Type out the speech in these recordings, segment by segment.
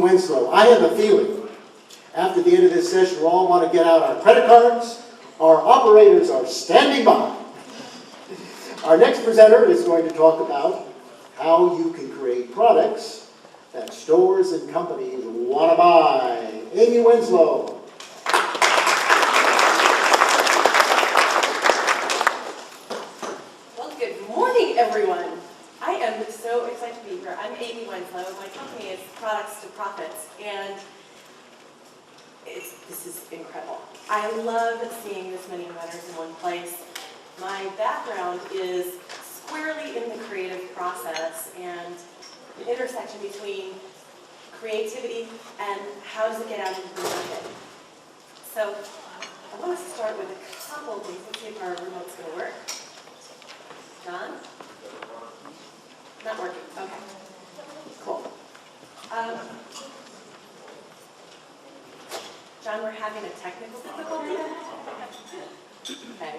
Wenslow. I have a feeling after the end of this session we'll all want to get out our credit cards. Our operators are standing by. Our next presenter is going to talk about how you can create products that stores and companies want to buy. Amy Wenslow. Well, good morning, everyone. I am so excited to be here. I'm Amy Wenslow. My company is Products to Profits, and this is incredible. I love seeing this many inventors in one place. My background is squarely in the creative process and the intersection between creativity and how does it get out into the market. So I want to start with a couple of things. Let's see if our remote's going to work. John? Not working. Okay. Cool. John, we're having a technical difficulty. Okay.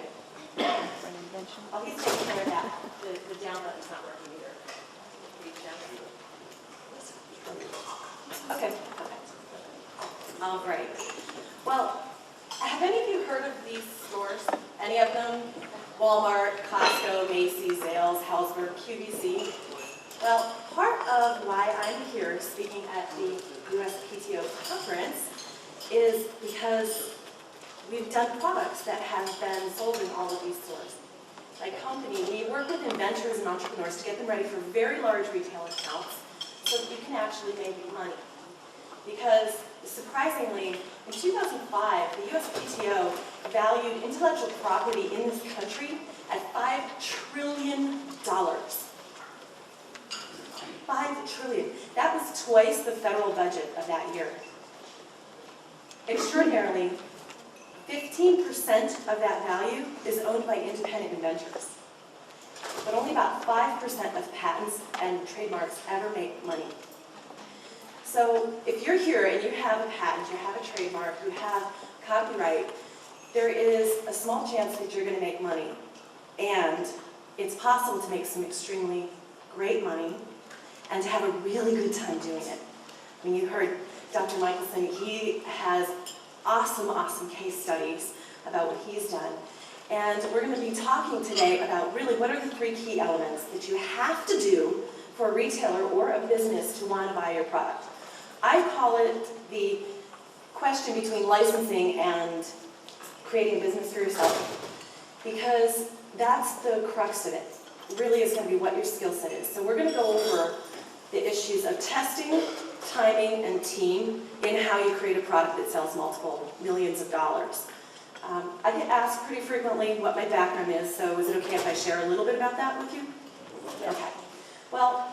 Oh, he's taking care of that. The down button's not working either. Okay. All right. Well, have any of you heard of these stores? Any of them? Walmart, Costco, Macy's, Zales, Helzberg, QVC. Well, part of why I'm here speaking at the USPTO conference is because we've done products that have been sold in all of these stores. Like company, we work with inventors and entrepreneurs to get them ready for very large retail accounts so that you can actually make money. Because surprisingly, in 2005, the USPTO valued intellectual property in this country at $5 trillion. $5 trillion. That was twice the federal budget of that year. Extraordinarily, 15% of that value is owned by independent inventors. But only about 5% of patents and trademarks ever make money. So if you're here and you have a patent, you have a trademark, you have copyright, there is a small chance that you're going to make money. And it's possible to make some extremely great money and to have a really good time doing it. I mean, you heard Dr. Michelson, he has awesome case studies about what he's done. And we're going to be talking today about really what are the 3 key elements that you have to do for a retailer or a business to want to buy your product. I call it the question between licensing and creating a business for yourself, because that's the crux of it. It really is going to be what your skill set is. So we're going to go over the issues of testing, timing, and team in how you create a product that sells multiple millions of dollars. I get asked pretty frequently what my background is, so is it okay if I share a little bit about that with you? Okay. Well,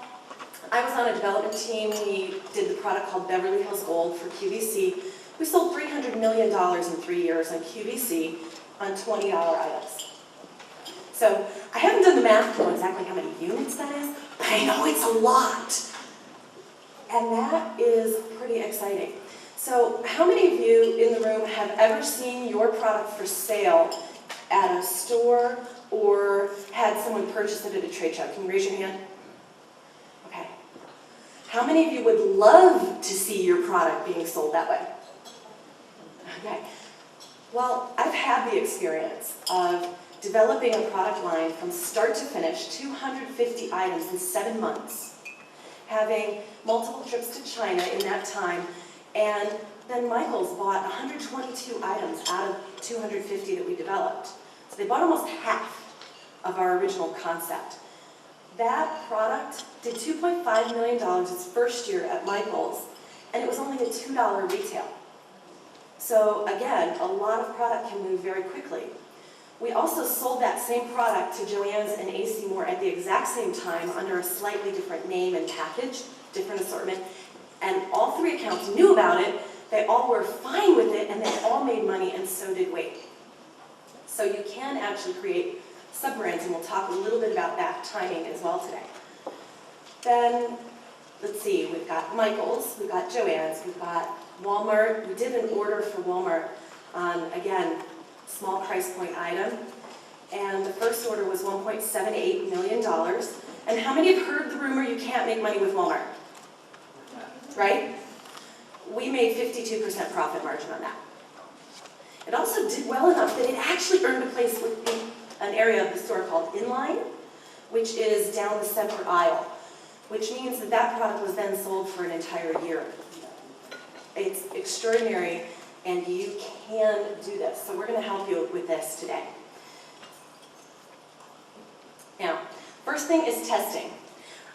I was on a development team. We did the product called Beverly Hills Gold for QVC. We sold $300 million in 3 years on QVC on $20 items. So I haven't done the math to know exactly how many units that is, but I know it's a lot. And that is pretty exciting. So how many of you in the room have ever seen your product for sale at a store or had someone purchase it at a trade show? Can you raise your hand? Okay. How many of you would love to see your product being sold that way? Okay. Well, I've had the experience of developing a product line from start to finish, 250 items in 7 months, having multiple trips to China in that time, and then Michaels bought 122 items out of 250 that we developed. So they bought almost half of our original concept. That product did $2.5 million its first year at Michaels, and it was only a $2 retail. So again, a lot of product can move very quickly. We also sold that same product to Joann's and AC Moore at the exact same time under a slightly different name and package, different assortment, and all 3 accounts knew about it, they all were fine with it, and they all made money, and so did we. So you can actually create sub-brands, and we'll talk a little bit about that timing as well today. Then, let's see, we've got Michaels, we've got Joann's, we've got Walmart. We did an order for Walmart on, again, small price point item, and the first order was $1.78 million. And how many have heard the rumor you can't make money with Walmart? Right? we made 52% profit margin on that. It also did well enough that it actually earned a place within an area of the store called Inline, which is down the center aisle, which means that that product was then sold for an entire year. It's extraordinary, and you can do this. So we're going to help you with this today. Now, first thing is testing.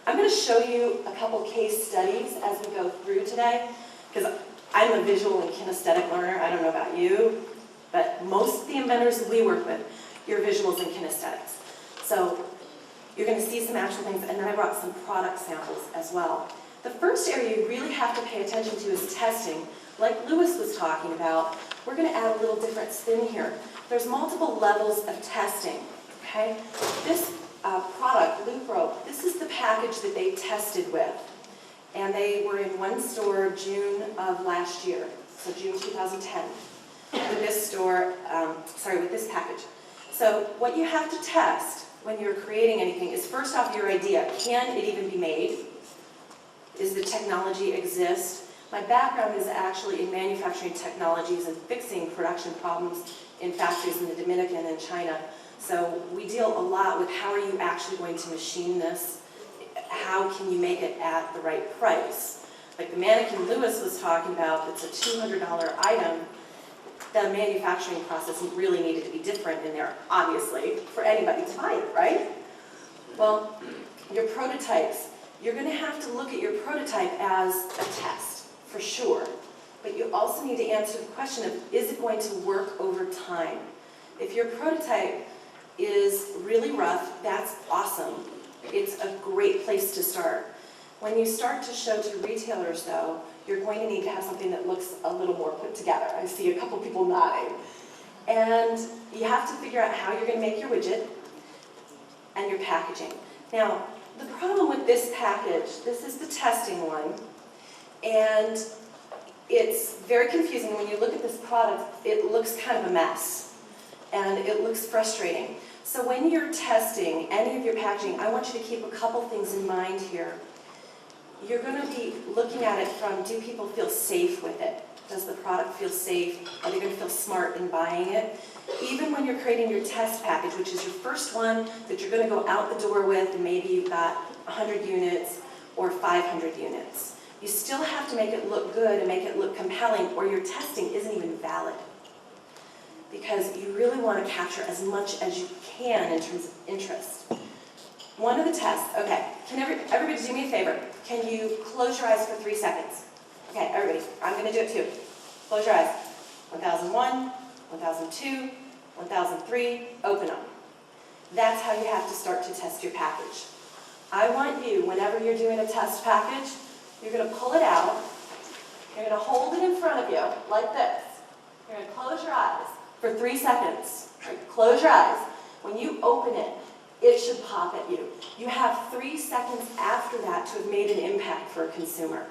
I'm going to show you a couple case studies as we go through today, because I'm a visual and kinesthetic learner. I don't know about you, but most of the inventors that we work with, you're visuals and kinesthetics. So you're going to see some actual things, and then I brought some product samples as well. The first area you really have to pay attention to is testing. Like Lewis was talking about, we're going to add a little different spin here. There's multiple levels of testing, okay? This product, Loop Rope, this is the package that they tested with. And they were in one store June of last year, so June 2010, with this store, with this package. So what you have to test when you're creating anything is first off your idea. Can it even be made? Does the technology exist? My background is actually in manufacturing technologies and fixing production problems in factories in the Dominican and China. So we deal a lot with how are you actually going to machine this? How can you make it at the right price? Like the mannequin Lewis was talking about, it's a $200 item. The manufacturing process really needed to be different in there, obviously, for anybody to buy it, right? Well, your prototypes, you're going to have to look at your prototype as a test, for sure. But you also need to answer the question of, is it going to work over time? If your prototype is really rough, that's awesome. It's a great place to start. When you start to show to retailers, though, you're going to need to have something that looks a little more put together. I see a couple people nodding. And you have to figure out how you're going to make your widget and your packaging. Now, the problem with this package, this is the testing one, and it's very confusing. When you look at this product, it looks kind of a mess, and it looks frustrating. So when you're testing any of your packaging, I want you to keep a couple things in mind here. You're going to be looking at it from, do people feel safe with it? Does the product feel safe? Are they going to feel smart in buying it? Even when you're creating your test package, which is your first one that you're going to go out the door with, and maybe you've got 100 units or 500 units, you still have to make it look good and make it look compelling, or your testing isn't even valid. Because you really want to capture as much as you can in terms of interest. One of the tests, okay, can everybody do me a favor? Can you close your eyes for 3 seconds? Okay, everybody, I'm going to do it too. Close your eyes. 1001, 1002, 1003, open them. That's how you have to start to test your package. I want you, whenever you're doing a test package, you're going to pull it out, you're going to hold it in front of you, like this. You're going to close your eyes for 3 seconds. Right? Close your eyes. When you open it, it should pop at you. You have 3 seconds after that to have made an impact for a consumer.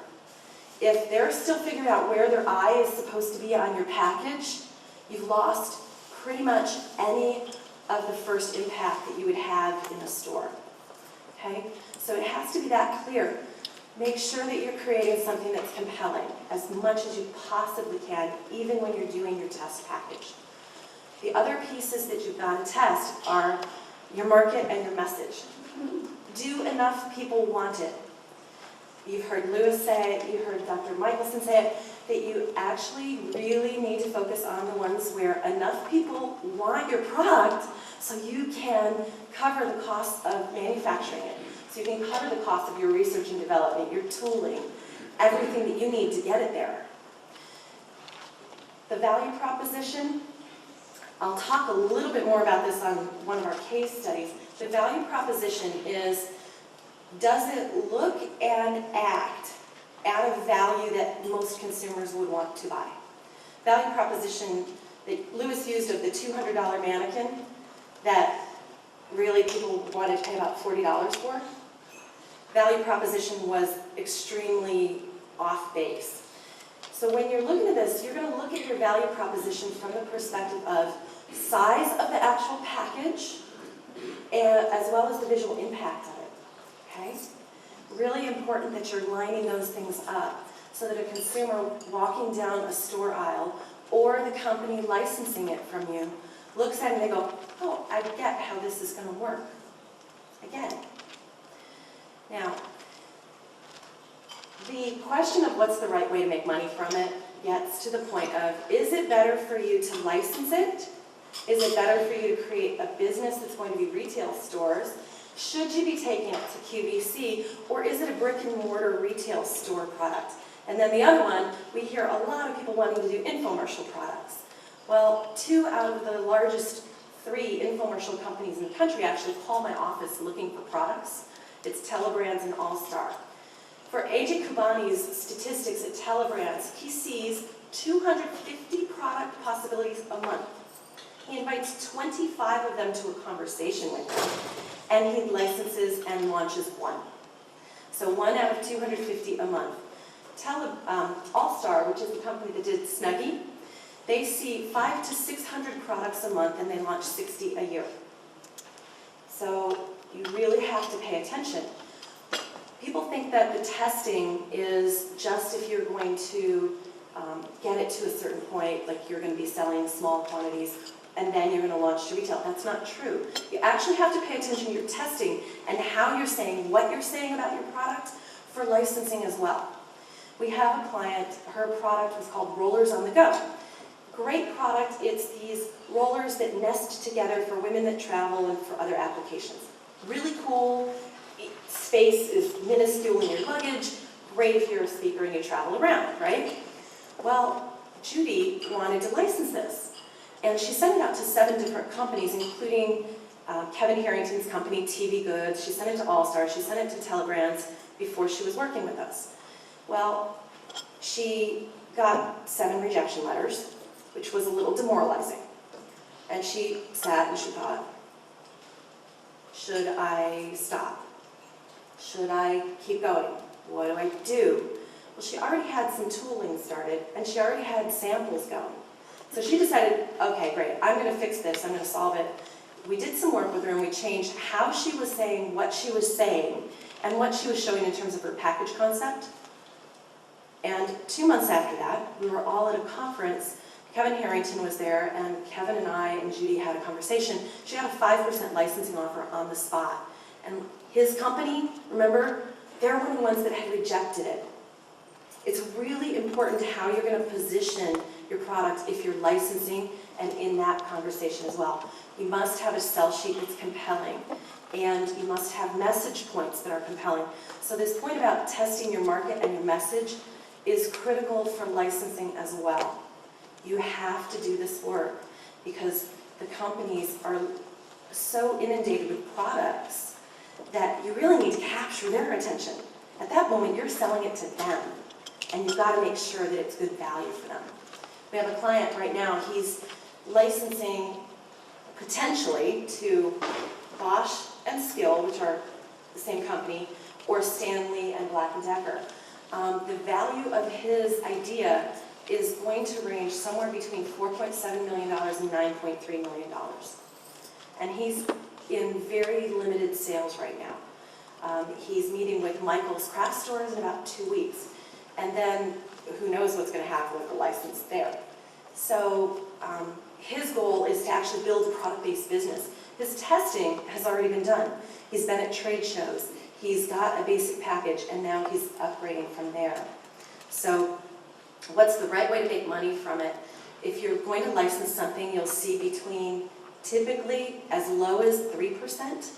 If they're still figuring out where their eye is supposed to be on your package, you've lost pretty much any of the first impact that you would have in a store. Okay? So it has to be that clear. Make sure that you're creating something that's compelling as much as you possibly can, even when you're doing your test package. The other pieces that you've got to test are your market and your message. Do enough people want it? You've heard Lewis say it, you heard Dr. Michelson say it, that you actually really need to focus on the ones where enough people want your product so you can cover the cost of manufacturing it. So you can cover the cost of your research and development, your tooling, everything that you need to get it there. The value proposition, I'll talk a little bit more about this on one of our case studies. The value proposition is, does it look and act at a value that most consumers would want to buy? Value proposition that Lewis used of the $200 mannequin that really people wanted to pay about $40 for. Value proposition was extremely off base. So when you're looking at this, you're going to look at your value proposition from the perspective of size of the actual package, and as well as the visual impact of it. Okay? Really important that you're lining those things up. so that a consumer walking down a store aisle or the company licensing it from you looks at it and they go, oh, I get how this is going to work. I get it. Now, the question of what's the right way to make money from it gets to the point of, is it better for you to license it? Is it better for you to create a business that's going to be retail stores? Should you be taking it to QVC, or is it a brick and mortar retail store product? And then the other one, we hear a lot of people wanting to do infomercial products. Well, 2 out of the largest 3 infomercial companies in the country actually call my office looking for products. It's Telebrands and All-Star. For AJ Kubani's statistics at Telebrands, he sees 250 product possibilities a month. He invites 25 of them to a conversation with him, and he licenses and launches 1. So 1 out of 250 a month. All-Star, which is the company that did Snuggie, they see 500 to 600 products a month, and they launch 60 a year. So you really have to pay attention. People think that the testing is just if you're going to get it to a certain point, like you're going to be selling small quantities, and then you're going to launch to retail. That's not true. You actually have to pay attention to your testing and how you're saying, what you're saying about your product for licensing as well. We have a client, her product was called Rollers on the Go. Great product. It's these rollers that nest together for women that travel and for other applications. Really cool. Space is minuscule in your luggage. Great if you're a speaker and you travel around, right? Well, Judy wanted to license this. And she sent it out to 7 different companies, including Kevin Harrington's company, TV Goods. She sent it to All-Star. She sent it to Telebrands before she was working with us. Well, she got 7 rejection letters, which was a little demoralizing. And she sat and she thought, should I stop? Should I keep going? What do I do? Well, she already had some tooling started, and she already had samples going. So she decided, okay, great, I'm going to fix this, I'm going to solve it. We did some work with her, and we changed how she was saying what she was saying and what she was showing in terms of her package concept. And 2 months after that, we were all at a conference. Kevin Harrington was there, and Kevin and I and Judy had a conversation. She got a 5% licensing offer on the spot. And his company, remember, they're one of the ones that had rejected it. It's really important how you're going to position your product if you're licensing and in that conversation as well. You must have a sell sheet that's compelling, and you must have message points that are compelling. So this point about testing your market and your message is critical for licensing as well. You have to do this work because the companies are so inundated with products that you really need to capture their attention. At that moment, you're selling it to them, and you've got to make sure that it's good value for them. We have a client right now, he's licensing potentially to Bosch and Skill, which are the same company, or Stanley and Black & Decker. The value of his idea is going to range somewhere between $4.7 million and $9.3 million. And he's in very limited sales right now. He's meeting with Michael's craft stores in about 2 weeks. And then who knows what's going to happen with the license there. So his goal is to actually build a product-based business. His testing has already been done. He's been at trade shows. He's got a basic package, and now he's upgrading from there. So what's the right way to make money from it? If you're going to license something, you'll see between typically as low as 3%,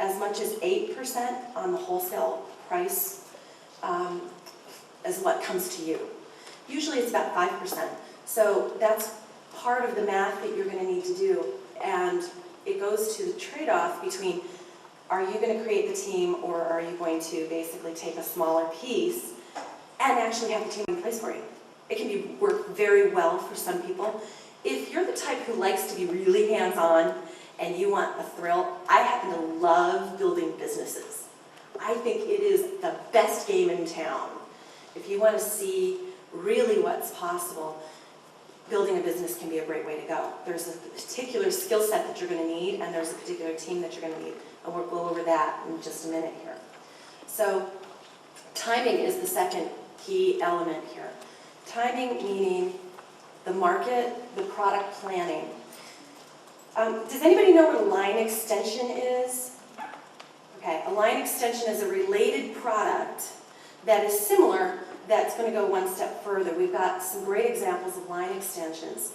as much as 8% on the wholesale price as what comes to you. Usually it's about 5%. So that's part of the math that you're going to need to do. And it goes to the trade-off between, are you going to create the team, or are you going to basically take a smaller piece and actually have the team in place for you? It can work very well for some people. If you're the type who likes to be really hands-on and you want a thrill, I happen to love building businesses. I think it is the best game in town. If you want to see really what's possible, building a business can be a great way to go. There's a particular skill set that you're going to need, and there's a particular team that you're going to need. And we'll go over that in just a minute here. So timing is the second key element here. Timing meaning the market, the product planning. Does anybody know what a line extension is? Okay, a line extension is a related product that is similar, that's going to go one step further. We've got some great examples of line extensions.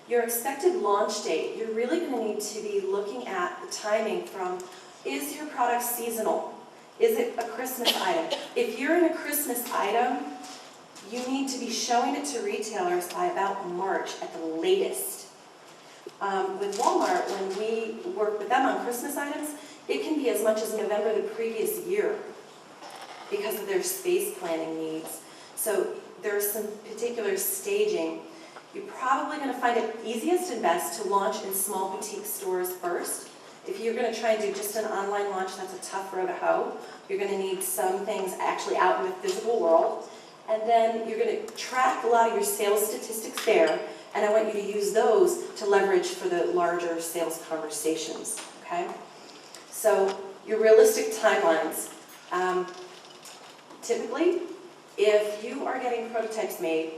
Your expected launch date, you're really going to need to be looking at the timing from, is your product seasonal? Is it a Christmas item? If you're in a Christmas item, you need to be showing it to retailers by about March at the latest. With Walmart, when we work with them on Christmas items, it can be as much as November the previous year because of their space planning needs. So there's some particular staging. You're probably going to find it easiest and best to launch in small boutique stores first. If you're going to try and do just an online launch, that's a tough row to hoe. You're going to need some things actually out in the physical world. And then you're going to track a lot of your sales statistics there, and I want you to use those to leverage for the larger sales conversations, okay? So your realistic timelines. Typically, if you are getting prototypes made,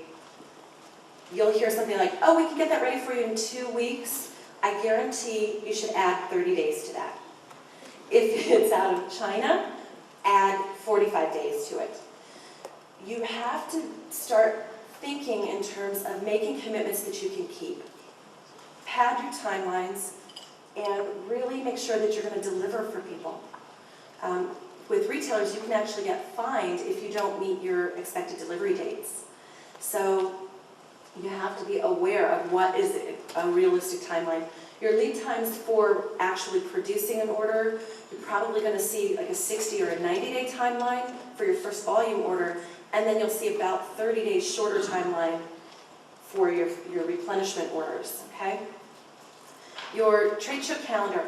you'll hear something like, oh, we can get that ready for you in 2 weeks. I guarantee you should add 30 days to that. If it's out of China, add 45 days to it. You have to start thinking in terms of making commitments that you can keep. Pad your timelines and really make sure that you're going to deliver for people. With retailers, you can actually get fined if you don't meet your expected delivery dates. So you have to be aware of what is a realistic timeline. Your lead times for actually producing an order, you're probably going to see like a 60 or a 90-day timeline for your first volume order, and then you'll see about 30 days shorter timeline for your replenishment orders, okay? Your trade show calendar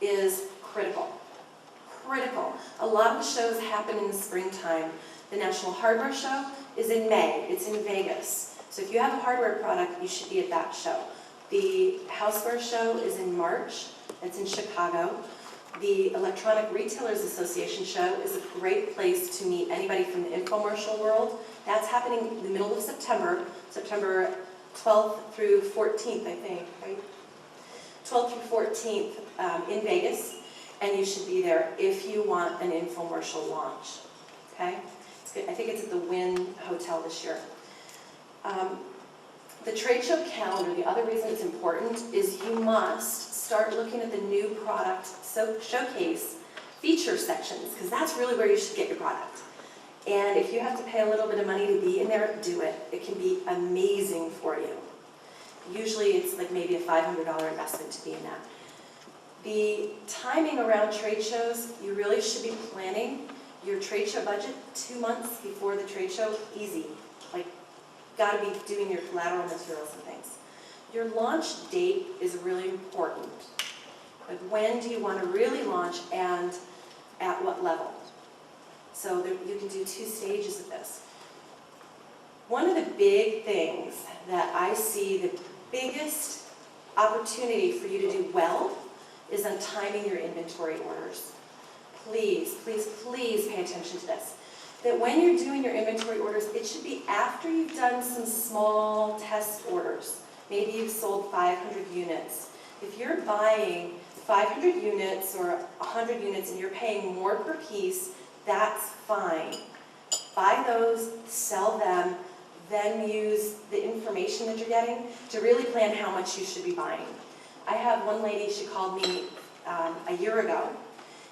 is critical. Critical. A lot of the shows happen in the springtime. The National Hardware Show is in May. It's in Vegas. So if you have a hardware product, you should be at that show. The Houseware Show is in March. It's in Chicago. The Electronic Retailers Association Show is a great place to meet anybody from the infomercial world. That's happening in the middle of September, September 12th through 14th, I think, right? 12th through 14th in Vegas, and you should be there if you want an infomercial launch, okay? It's good. I think it's at the Wynn Hotel this year. The trade show calendar, the other reason it's important is you must start looking at the new product showcase feature sections, because that's really where you should get your product. And if you have to pay a little bit of money to be in there, do it. It can be amazing for you. Usually it's like maybe a $500 investment to be in that. The timing around trade shows, you really should be planning your trade show budget 2 months before the trade show. Easy. Like, got to be doing your collateral materials and things. Your launch date is really important. Like, when do you want to really launch and at what level? So you can do 2 stages of this. One of the big things that I see, the biggest opportunity for you to do well is on timing your inventory orders. Please, please, please pay attention to this. That when you're doing your inventory orders, it should be after you've done some small test orders. Maybe you've sold 500 units. If you're buying 500 units or 100 units and you're paying more per piece, that's fine. Buy those, sell them, then use the information that you're getting to really plan how much you should be buying. I have one lady, she called me a year ago,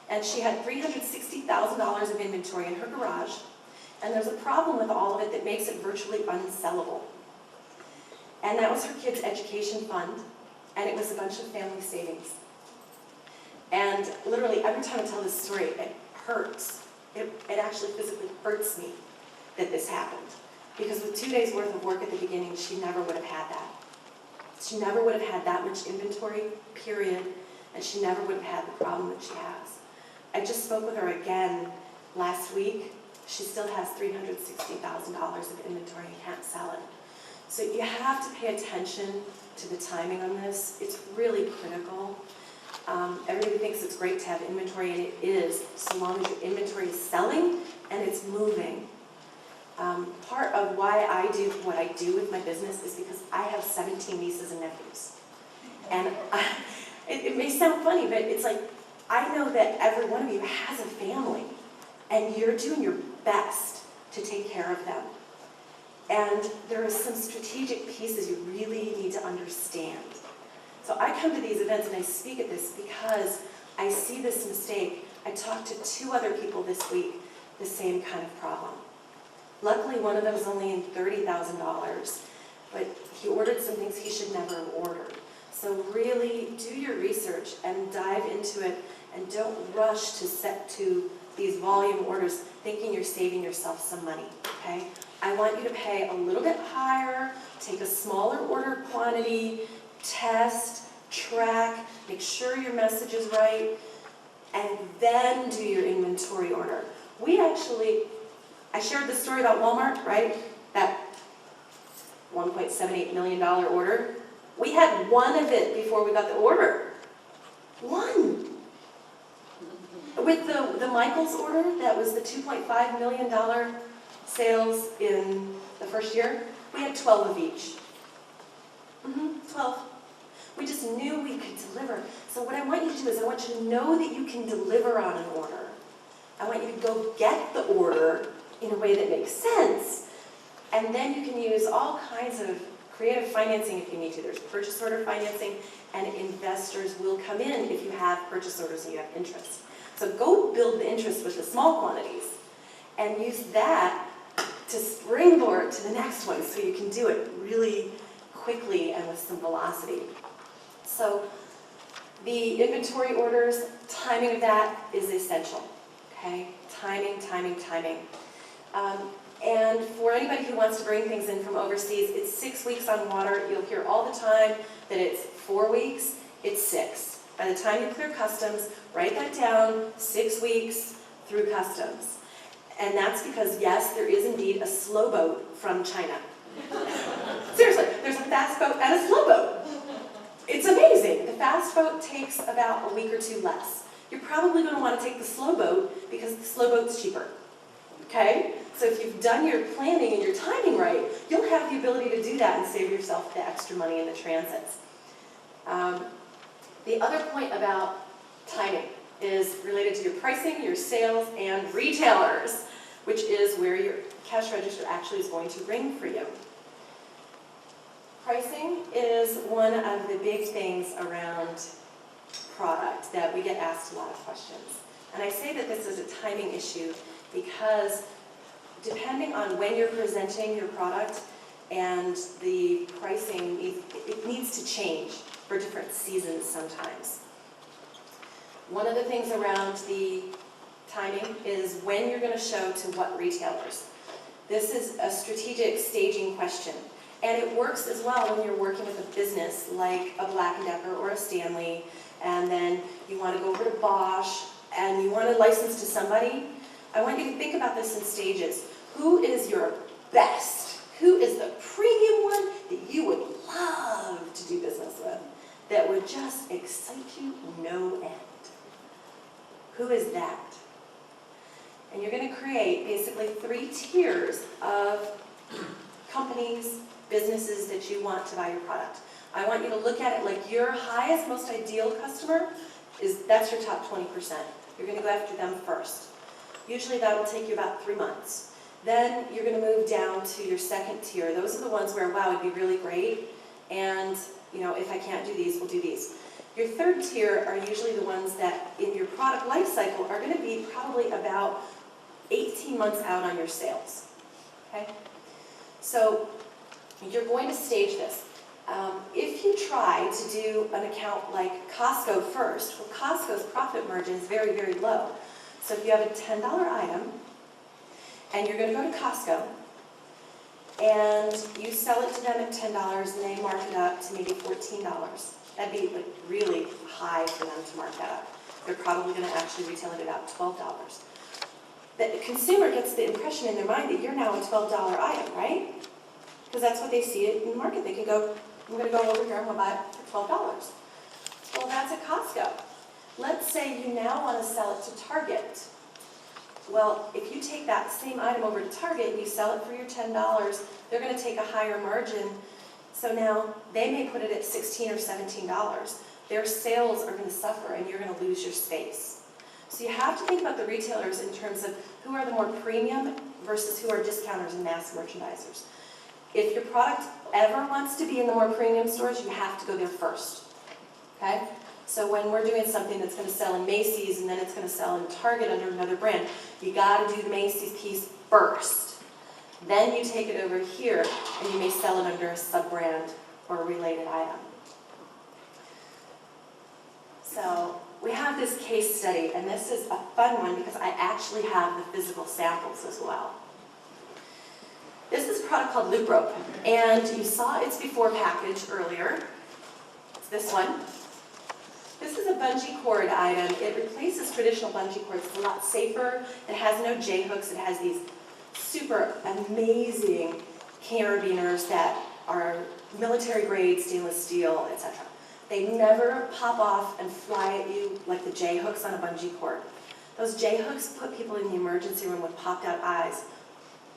and she had $360,000 of inventory in her garage, and there's a problem with all of it that makes it virtually unsellable. And that was her kid's education fund, and it was a bunch of family savings. And literally, every time I tell this story, it hurts. It actually physically hurts me that this happened. Because with 2 days worth of work at the beginning, she never would have had that. She never would have had that much inventory, period, and she never would have had the problem that she has. I just spoke with her again last week. She still has $360,000 of inventory and can't sell it. So you have to pay attention to the timing on this. It's really critical. Everybody thinks it's great to have inventory, and it is, so long as your inventory is selling and it's moving. Part of why I do what I do with my business is because I have 17 nieces and nephews. And it may sound funny, but it's like, I know that every one of you has a family, and you're doing your best to take care of them. And there are some strategic pieces you really need to understand. So I come to these events and I speak at this because I see this mistake. I talked to 2 other people this week, the same kind of problem. Luckily, one of them was only in $30,000, but he ordered some things he should never have ordered. So really do your research and dive into it, and don't rush to set to these volume orders thinking you're saving yourself some money, okay? I want you to pay a little bit higher, take a smaller order quantity, test, track, make sure your message is right, and then do your inventory order. I shared this story about Walmart, right? That $1.78 million order. We had one of it before we got the order. One. With the Michaels order, that was the $2.5 million sales in the first year, we had 12 of each. 12. We just knew we could deliver. So what I want you to do is I want you to know that you can deliver on an order. I want you to go get the order in a way that makes sense, and then you can use all kinds of creative financing if you need to. There's purchase order financing, and investors will come in if you have purchase orders and you have interest. So go build the interest with the small quantities, and use that to springboard to the next one so you can do it really quickly and with some velocity. So the inventory orders, timing of that is essential, okay? Timing, timing, timing. And for anybody who wants to bring things in from overseas, it's 6 weeks on water. You'll hear all the time that it's 4 weeks, it's 6. By the time you clear customs, write that down, 6 weeks through customs. And that's because, yes, there is indeed a slow boat from China. Seriously, there's a fast boat and a slow boat. It's amazing. The fast boat takes about a week or 2 less. You're probably going to want to take the slow boat because the slow boat's cheaper. Okay? So if you've done your planning and your timing right, you'll have the ability to do that and save yourself the extra money in the transits. The other point about timing is related to your pricing, your sales, and retailers, which is where your cash register actually is going to ring for you. Pricing is one of the big things around product that we get asked a lot of questions. And I say that this is a timing issue because depending on when you're presenting your product and the pricing, it needs to change for different seasons sometimes. One of the things around the timing is when you're going to show to what retailers. This is a strategic staging question. And it works as well when you're working with a business like a Black & Decker or a Stanley, and then you want to go over to Bosch, and you want to license to somebody. I want you to think about this in stages. Who is your best? Who is the premium one that you would love to do business with, that would just excite you no end? Who is that? And you're going to create basically 3 tiers of companies, businesses that you want to buy your product. I want you to look at it like your highest, most ideal customer that's your top 20%. You're going to go after them first. Usually that'll take you about 3 months. Then you're going to move down to your second tier. Those are the ones where, wow, it'd be really great, and if I can't do these, we'll do these. Your third tier are usually the ones that in your product life cycle are going to be probably about 18 months out on your sales. Okay? So you're going to stage this. If you try to do an account like Costco first, well, Costco's profit margin is very, very low. So if you have a $10 item, and you're going to go to Costco, and you sell it to them at $10, and they mark it up to maybe $14. That'd be like really high for them to mark that up. They're probably going to actually retail it at about $12. The consumer gets the impression in their mind that you're now a $12 item, right? Because that's what they see it in the market. They can go, I'm going to go over here, I'm going to buy it for $12. Well, that's at Costco. Let's say you now want to sell it to Target. Well, if you take that same item over to Target and you sell it for your $10, they're going to take a higher margin. So now they may put it at $16 or $17. Their sales are going to suffer and you're going to lose your space. So you have to think about the retailers in terms of who are the more premium versus who are discounters and mass merchandisers. If your product ever wants to be in the more premium stores, you have to go there first. Okay? So when we're doing something that's going to sell in Macy's and then it's going to sell in Target under another brand, you got to do the Macy's piece first. Then you take it over here and you may sell it under a sub-brand or a related item. So we have this case study, and this is a fun one because I actually have the physical samples as well. This is a product called Loop Rope, and you saw its before package earlier. It's this one. This is a bungee cord item. It replaces traditional bungee cords. It's a lot safer. It has no J-hooks. It has these super amazing carabiners that are military grade, stainless steel, etc. They never pop off and fly at you like the J-hooks on a bungee cord. Those J-hooks put people in the emergency room with popped out eyes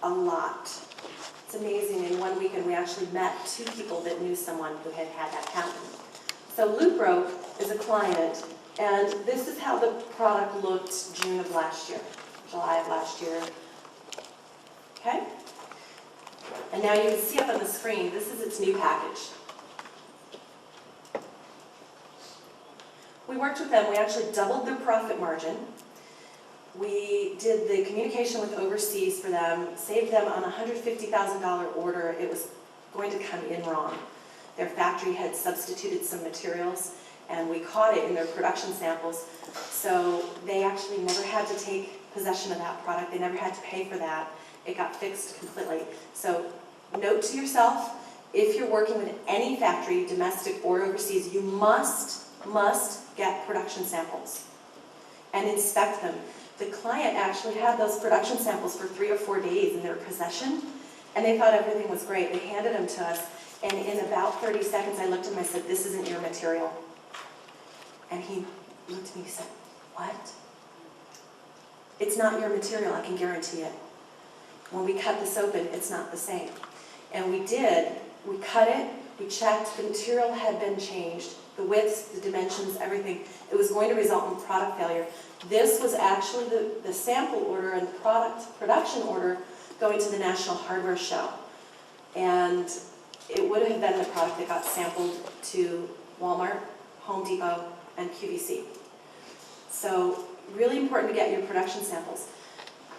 a lot. It's amazing. In one weekend, we actually met 2 people that knew someone who had had that happen. So Loop Rope is a client, and this is how the product looked June of last year, July of last year. Okay? And now you can see up on the screen, this is its new package. We worked with them. We actually doubled their profit margin. We did the communication with overseas for them, saved them on a $150,000 order. It was going to come in wrong. Their factory had substituted some materials, and we caught it in their production samples. So they actually never had to take possession of that product. They never had to pay for that. It got fixed completely. So note to yourself, if you're working with any factory, domestic or overseas, you must get production samples and inspect them. The client actually had those production samples for 3 or 4 days in their possession, and they thought everything was great. They handed them to us, and in about 30 seconds, I looked at him and I said, "This isn't your material." And he looked at me and said, "What?" "It's not your material, I can guarantee it. When we cut this open, it's not the same." And we did. We cut it, we checked, the material had been changed, the widths, the dimensions, everything. It was going to result in product failure. This was actually the sample order and the production order going to the National Hardware Show. And it would have been the product that got sampled to Walmart, Home Depot, and QVC. So really important to get your production samples.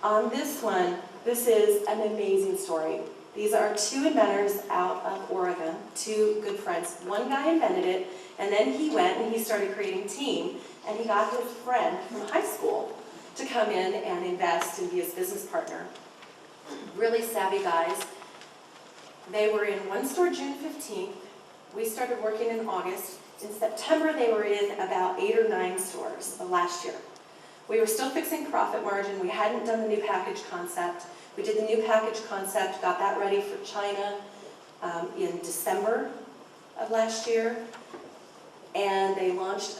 On this one, this is an amazing story. These are 2 inventors out of Oregon, 2 good friends. One guy invented it, and then he went and he started creating a team, and he got his friend from high school to come in and invest and be his business partner. Really savvy guys. They were in one store June 15th. We started working in August. In September, they were in about 8 or 9 stores of last year. We were still fixing profit margin. We hadn't done the new package concept. We did the new package concept, got that ready for China in December of last year. And they launched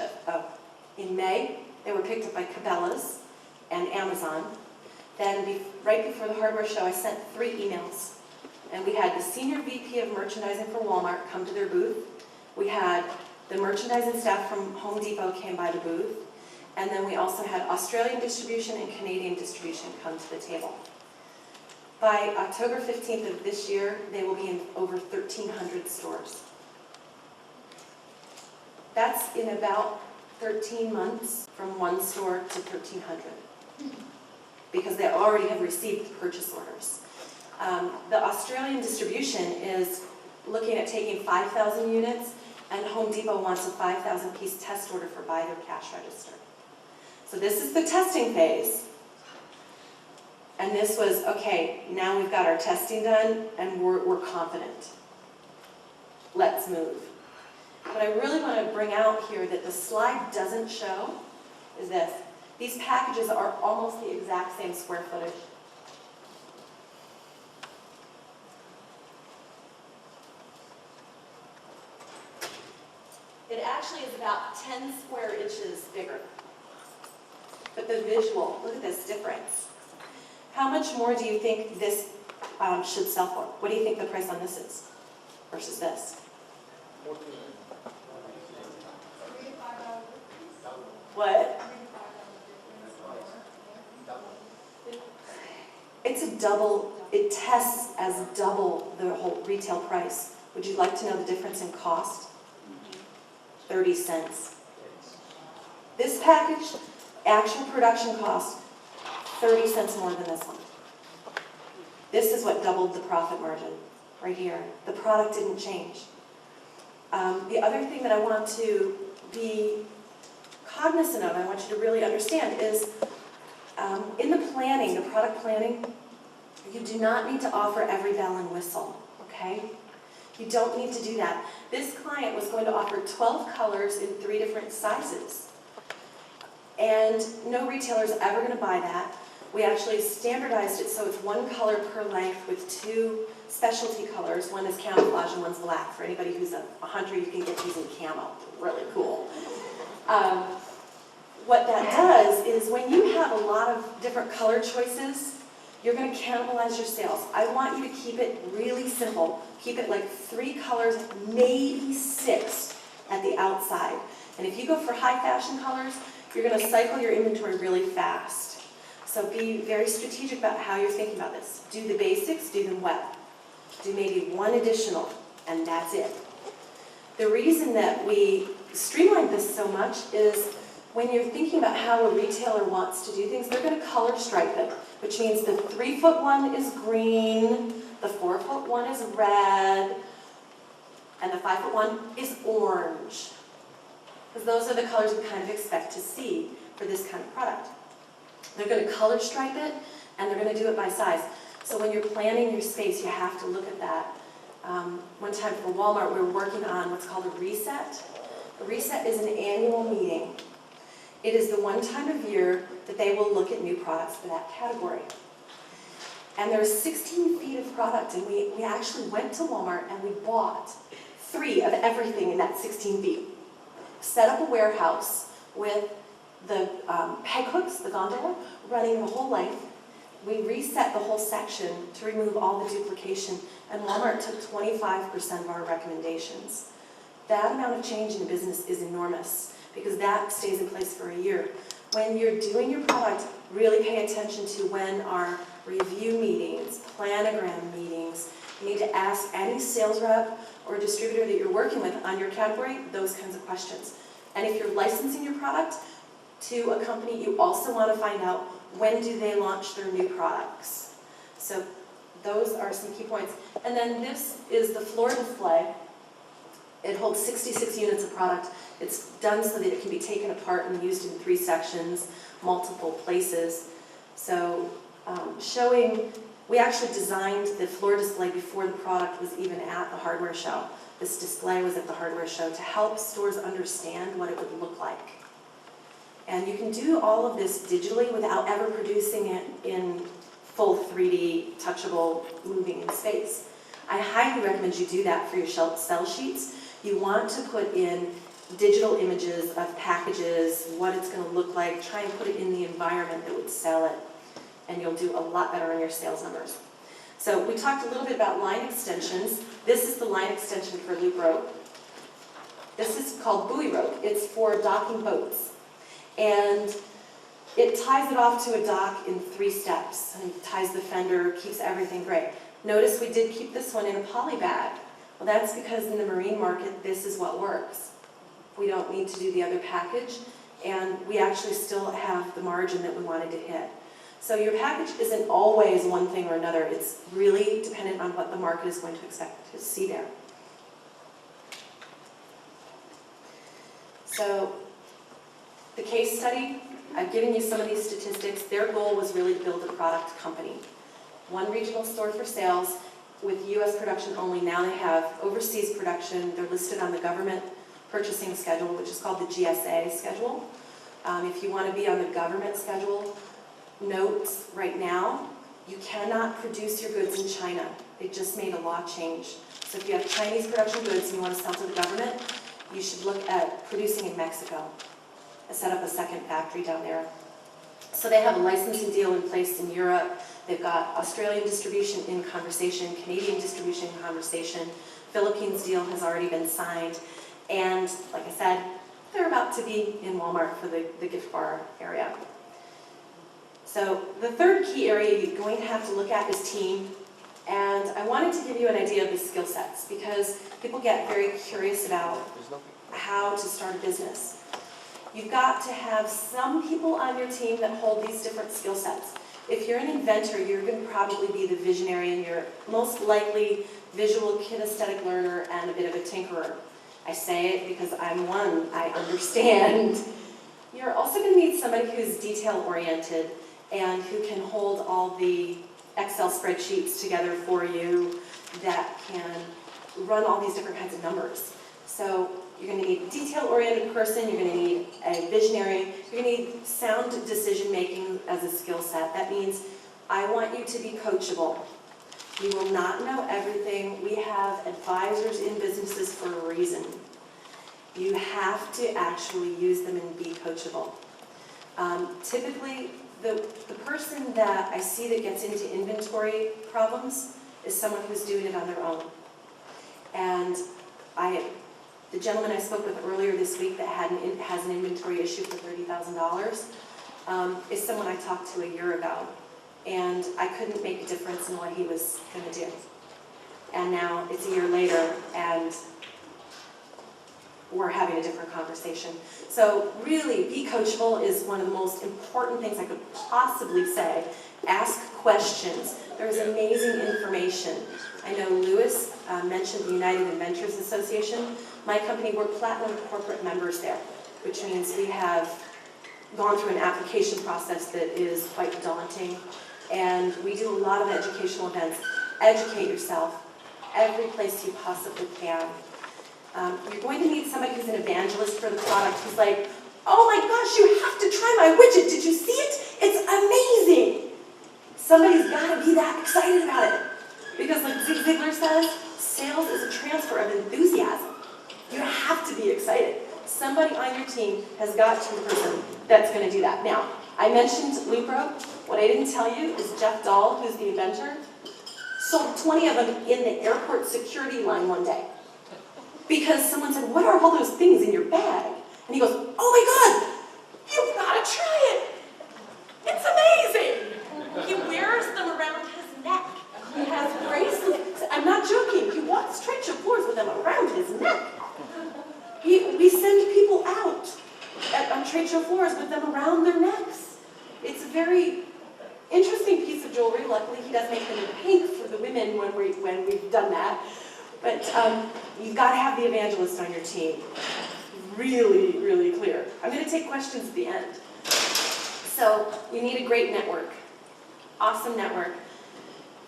in May. They were picked up by Cabela's and Amazon. Then right before the hardware show, I sent 3 emails. And we had the senior VP of merchandising for Walmart come to their booth. We had the merchandising staff from Home Depot came by the booth. And then we also had Australian distribution and Canadian distribution come to the table. By October 15th of this year, they will be in over 1,300 stores. That's in about 13 months from 1 store to 1,300, because they already have received the purchase orders. The Australian distribution is looking at taking 5,000 units, and Home Depot wants a 5,000 piece test order for by their cash register. So this is the testing phase. And this was, okay, now we've got our testing done and we're confident. Let's move. What I really want to bring out here that the slide doesn't show is this. These packages are almost the exact same square footage. It actually is about 10 square inches bigger. But the visual, look at this difference. How much more do you think this should sell for? What do you think the price on this is versus this? What? It's a double, it tests as double the whole retail price. Would you like to know the difference in cost? 30 cents. This package, actual production cost, 30 cents more than this one. This is what doubled the profit margin, right here. The product didn't change. The other thing that I want to be cognizant of, I want you to really understand, is in the planning, the product planning, you do not need to offer every bell and whistle, okay? You don't need to do that. This client was going to offer 12 colors in 3 different sizes. And no retailer is ever going to buy that. We actually standardized it so it's 1 color per length with 2 specialty colors. One is camouflage and one's black. For anybody who's a hunter, you can get these in camo. Really cool. What that does is when you have a lot of different color choices, you're going to cannibalize your sales. I want you to keep it really simple. Keep it like 3 colors, maybe 6 at the outside. And if you go for high fashion colors, you're going to cycle your inventory really fast. So be very strategic about how you're thinking about this. Do the basics, do them well. Do maybe 1 additional, and that's it. The reason that we streamlined this so much is when you're thinking about how a retailer wants to do things, they're going to color stripe it, which means the 3-foot one is green, the 4-foot one is red, and the 5-foot one is orange. Because those are the colors we kind of expect to see for this kind of product. They're going to color stripe it, and they're going to do it by size. So when you're planning your space, you have to look at that. One time for Walmart, we were working on what's called a reset. A reset is an annual meeting. It is the one time of year that they will look at new products for that category. And there's 16 feet of product, and we actually went to Walmart and we bought 3 of everything in that 16 feet. Set up a warehouse with the peg hooks, the gondola, running the whole length. We reset the whole section to remove all the duplication, and Walmart took 25% of our recommendations. That amount of change in the business is enormous, because that stays in place for a year. When you're doing your product, really pay attention to when our review meetings, planogram meetings. You need to ask any sales rep or distributor that you're working with on your category those kinds of questions. And if you're licensing your product to a company, you also want to find out when do they launch their new products. So those are some key points. And then this is the floor display. It holds 66 units of product. It's done so that it can be taken apart and used in 3 sections, multiple places. So we actually designed the floor display before the product was even at the hardware show. This display was at the hardware show to help stores understand what it would look like. And you can do all of this digitally without ever producing it in full 3D, touchable, moving in space. I highly recommend you do that for your sell sheets. You want to put in digital images of packages, what it's going to look like, try and put it in the environment that would sell it, and you'll do a lot better on your sales numbers. So we talked a little bit about line extensions. This is the line extension for loop rope. This is called buoy rope. It's for docking boats. And it ties it off to a dock in 3 steps, and ties the fender, keeps everything great. Notice we did keep this one in a poly bag. Well, that's because in the marine market, this is what works. We don't need to do the other package, and we actually still have the margin that we wanted to hit. So your package isn't always one thing or another. It's really dependent on what the market is going to expect to see there. So the case study, I've given you some of these statistics. Their goal was really to build a product company. 1 regional store for sales with U.S. production only. Now they have overseas production. They're listed on the government purchasing schedule, which is called the GSA schedule. If you want to be on the government schedule, note right now, you cannot produce your goods in China. They just made a law change. So if you have Chinese production goods and you want to sell to the government, you should look at producing in Mexico. I set up a second factory down there. So they have a licensing deal in place in Europe. They've got Australian distribution in conversation, Canadian distribution in conversation, Philippines deal has already been signed, and like I said, they're about to be in Walmart for the gift bar area. So the third key area you're going to have to look at is team, and I wanted to give you an idea of the skill sets because people get very curious about how to start a business. You've got to have some people on your team that hold these different skill sets. If you're an inventor, you're going to probably be the visionary, and you're most likely visual kinesthetic learner and a bit of a tinkerer. I say it because I'm one, I understand. You're also going to need somebody who's detail-oriented and who can hold all the Excel spreadsheets together for you that can run all these different kinds of numbers. So you're going to need a detail-oriented person, you're going to need a visionary, you're going to need sound decision-making as a skill set. That means I want you to be coachable. You will not know everything. We have advisors in businesses for a reason. You have to actually use them and be coachable. Typically, the person that I see that gets into inventory problems is someone who's doing it on their own. And the gentleman I spoke with earlier this week that has an inventory issue for $30,000 is someone I talked to a year ago. And I couldn't make a difference in what he was going to do. And now it's a year later, and we're having a different conversation. So really, be coachable is one of the most important things I could possibly say. Ask questions. There's amazing information. I know Lewis mentioned the United Inventors Association. My company, we're platinum corporate members there, which means we have gone through an application process that is quite daunting. And we do a lot of educational events. Educate yourself every place you possibly can. You're going to need somebody who's an evangelist for the product, who's like, oh my gosh, you have to try my widget. Did you see it? It's amazing. Somebody's got to be that excited about it. Because like Zig Ziglar says, sales is a transfer of enthusiasm. You have to be excited. Somebody on your team has got to be a person that's going to do that. Now, I mentioned Lupro. What I didn't tell you is Jeff Dahl, who's the inventor, sold 20 of them in the airport security line one day. Because someone said, what are all those things in your bag? And he goes, oh my God, you've got to try it. It's amazing. He wears them around his neck. He has bracelets. I'm not joking. He walks trade show floors with them around his neck. We send people out on trade show floors with them around their necks. It's a very interesting piece of jewelry. Luckily, he does make them in pink for the women when we've done that. But you've got to have the evangelist on your team. Really, really clear. I'm going to take questions at the end. So you need a great network. Awesome network.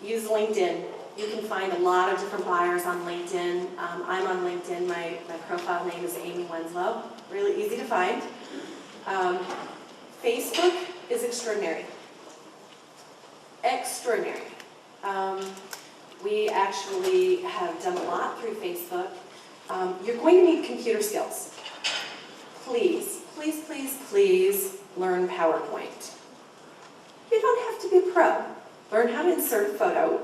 Use LinkedIn. You can find a lot of different buyers on LinkedIn. I'm on LinkedIn. My profile name is Amy Wenslow. Really easy to find. Facebook is extraordinary. Extraordinary. We actually have done a lot through Facebook. You're going to need computer skills. Please, please, please, please learn PowerPoint. You don't have to be a pro. Learn how to insert a photo.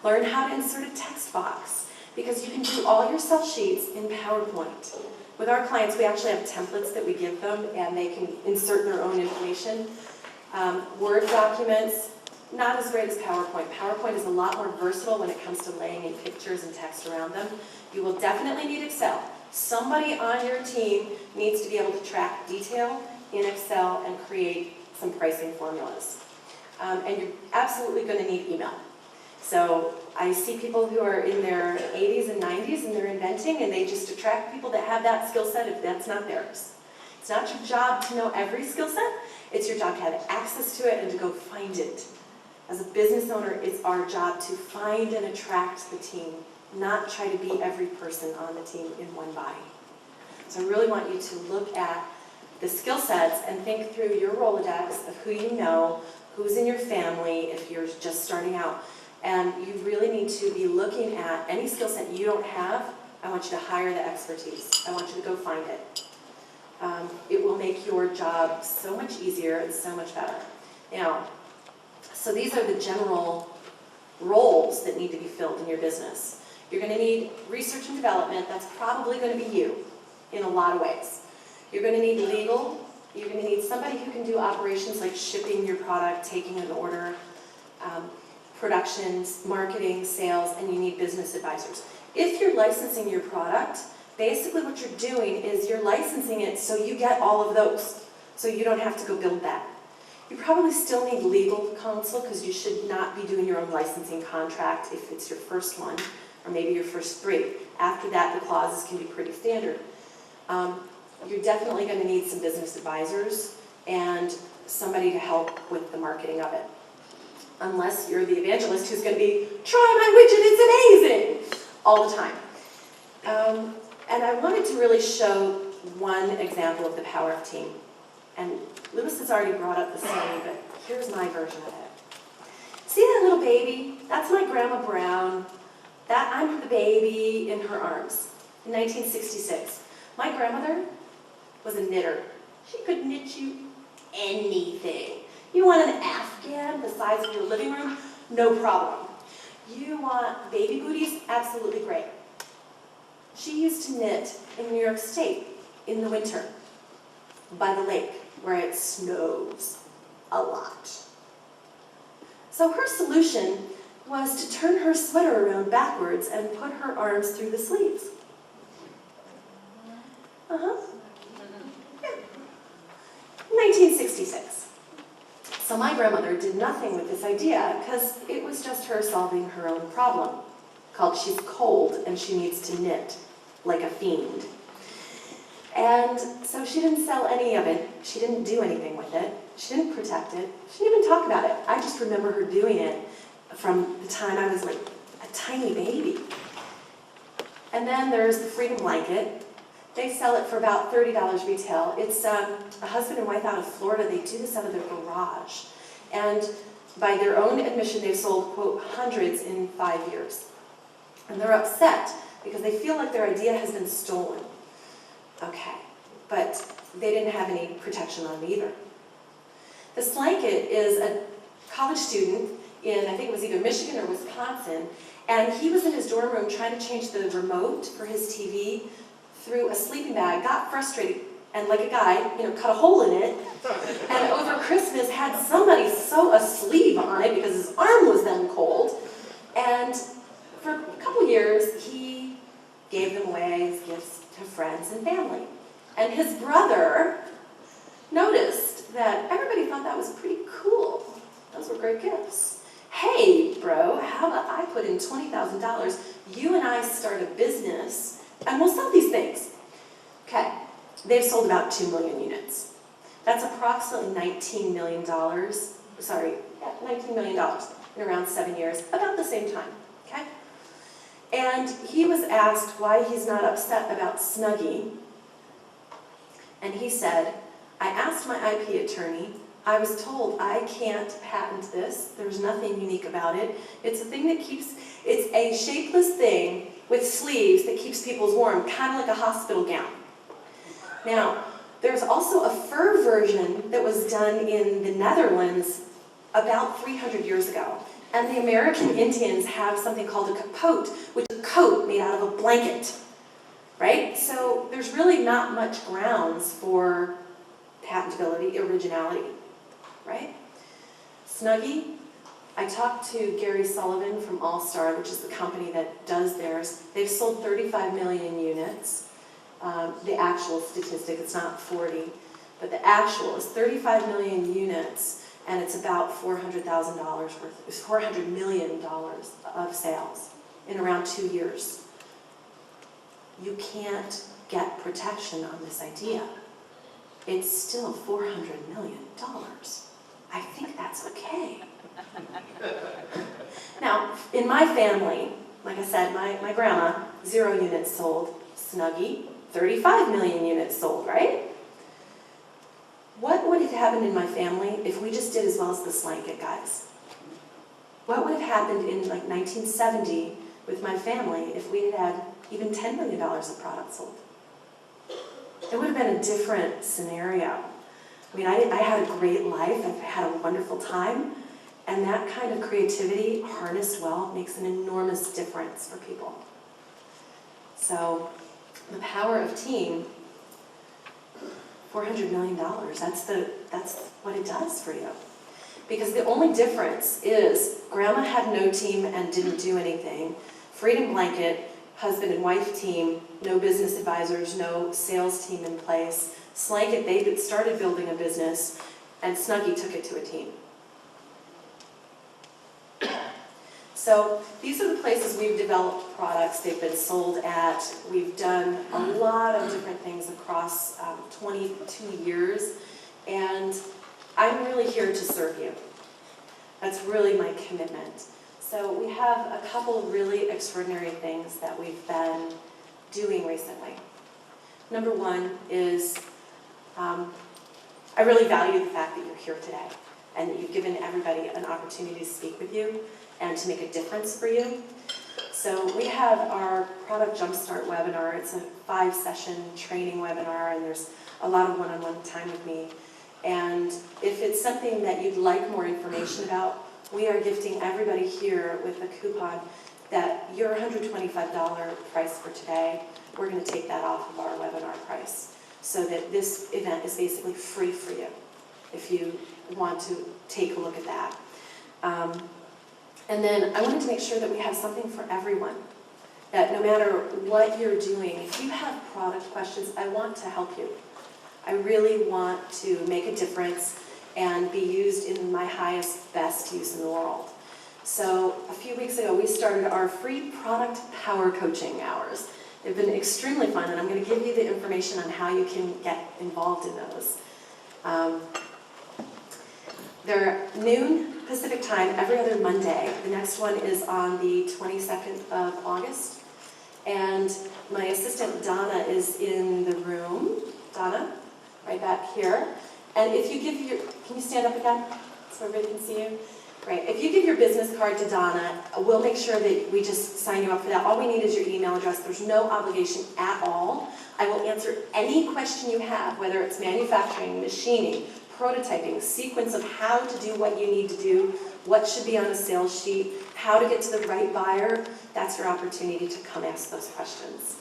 Learn how to insert a text box, because you can do all your sell sheets in PowerPoint. With our clients, we actually have templates that we give them, and they can insert their own information. Word documents, not as great as PowerPoint. PowerPoint is a lot more versatile when it comes to laying in pictures and text around them. You will definitely need Excel. Somebody on your team needs to be able to track detail in Excel and create some pricing formulas. And you're absolutely going to need email. So I see people who are in their 80s and 90s and they're inventing, and they just attract people that have that skill set if that's not theirs. It's not your job to know every skill set. It's your job to have access to it and to go find it. As a business owner, it's our job to find and attract the team, not try to be every person on the team in one body. So I really want you to look at the skill sets and think through your Rolodex of who you know, who's in your family if you're just starting out. And you really need to be looking at any skill set you don't have. I want you to hire the expertise. I want you to go find it. It will make your job so much easier and so much better. Now, so these are the general roles that need to be filled in your business. You're going to need research and development. That's probably going to be you in a lot of ways. You're going to need legal. You're going to need somebody who can do operations like shipping your product, taking an order, productions, marketing, sales, and you need business advisors. If you're licensing your product, basically what you're doing is you're licensing it so you get all of those, so you don't have to go build that. You probably still need legal counsel because you should not be doing your own licensing contract if it's your first one, or maybe your first 3. After that, the clauses can be pretty standard. You're definitely going to need some business advisors and somebody to help with the marketing of it. Unless you're the evangelist who's going to be, try my widget, it's amazing, all the time. And I wanted to really show one example of the power of team. And Lewis has already brought up the story, but here's my version of it. See that little baby? That's my Grandma Brown. I'm the baby in her arms. In 1966. My grandmother was a knitter. She could knit you anything. You want an Afghan the size of your living room? No problem. You want baby booties? Absolutely great. She used to knit in New York State in the winter by the lake where it snows a lot. So her solution was to turn her sweater around backwards and put her arms through the sleeves. Yeah. 1966. So my grandmother did nothing with this idea because it was just her solving her own problem, called she's cold and she needs to knit like a fiend. And so she didn't sell any of it. She didn't do anything with it. She didn't protect it. She didn't even talk about it. I just remember her doing it from the time I was like a tiny baby. And then there's the Freedom Blanket. They sell it for about $30 retail. It's a husband and wife out of Florida. They do this out of their garage. And by their own admission, they've sold, quote, hundreds in 5 years. And they're upset because they feel like their idea has been stolen. Okay, but they didn't have any protection on it either. This blanket is a college student in, I think it was either Michigan or Wisconsin, and he was in his dorm room trying to change the remote for his TV through a sleeping bag, got frustrated, and like a guy, cut a hole in it, and over Christmas had somebody sew a sleeve on it because his arm was then cold, and for a couple years, he gave them away as gifts to friends and family. And his brother noticed that everybody thought that was pretty cool. Those were great gifts. Hey, bro, how about I put in $20,000, you and I start a business, and we'll sell these things. Okay, they've sold about 2 million units. That's approximately $19 million, $19 million in around 7 years, about the same time, okay? And he was asked why he's not upset about Snuggie. And he said, I asked my IP attorney, I was told I can't patent this. There's nothing unique about it. It's a thing that it's a shapeless thing with sleeves that keeps people warm, kind of like a hospital gown. Now, there's also a fur version that was done in the Netherlands about 300 years ago. And the American Indians have something called a capote, which is a coat made out of a blanket, right? So there's really not much grounds for patentability, originality, right? Snuggie, I talked to Gary Sullivan from All Star, which is the company that does theirs. They've sold 35 million units. The actual statistic, it's not 40, but the actual is 35 million units. And it's about $400,000 worth, $400 million of sales in around 2 years. You can't get protection on this idea. It's still $400 million. I think that's okay. Now, in my family, like I said, my grandma, 0 units sold. Snuggie, 35 million units sold, right? What would have happened in my family if we just did as well as this blanket, guys? What would have happened in like 1970 with my family if we had had even $10 million of products sold? it would have been a different scenario. I mean, I had a great life, I've had a wonderful time, and that kind of creativity, harnessed well, makes an enormous difference for people. So, the power of team, $400 million, that's what it does for you. Because the only difference is, Grandma had no team and didn't do anything. Freedom Blanket, husband and wife team, no business advisors, no sales team in place. Slanket, they started building a business, and Snuggie took it to a team. So these are the places we've developed products. They've been sold at. We've done a lot of different things across 22 years, and I'm really here to serve you. That's really my commitment. So we have a couple of really extraordinary things that we've been doing recently. Number one is I really value the fact that you're here today and that you've given everybody an opportunity to speak with you and to make a difference for you. So we have our Product Jumpstart webinar. It's a 5-session training webinar, and there's a lot of one-on-one time with me. And if it's something that you'd like more information about, we are gifting everybody here with a coupon that your $125 price for today, we're going to take that off of our webinar price, so that this event is basically free for you if you want to take a look at that. And then I wanted to make sure that we have something for everyone, that no matter what you're doing, if you have product questions, I want to help you. I really want to make a difference and be used in my highest, best use in the world. So a few weeks ago, we started our free product power coaching hours. They've been extremely fun, and I'm going to give you the information on how you can get involved in those. They're noon Pacific time every other Monday. The next one is on the 22nd of August. And my assistant Donna is in the room. Donna, right back here. And if you give your, can you stand up again so everybody can see you? Great. If you give your business card to Donna, we'll make sure that we just sign you up for that. All we need is your email address. There's no obligation at all. I will answer any question you have, whether it's manufacturing, machining, prototyping, sequence of how to do what you need to do, what should be on a sales sheet, how to get to the right buyer. That's your opportunity to come ask those questions.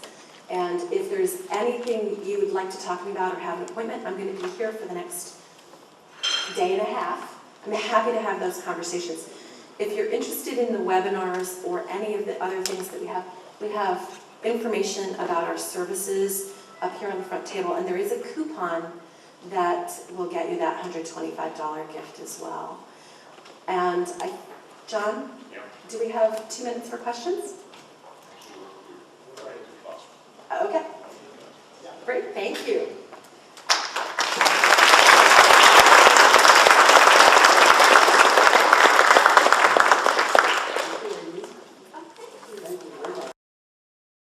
And if there's anything you would like to talk to me about or have an appointment, I'm going to be here for the next day and a half. I'm happy to have those conversations. If you're interested in the webinars or any of the other things that we have information about our services up here on the front table, and there is a coupon that will get you that $125 gift as well. And John, Yep. do we have 2 minutes for questions? Okay. Great, thank you.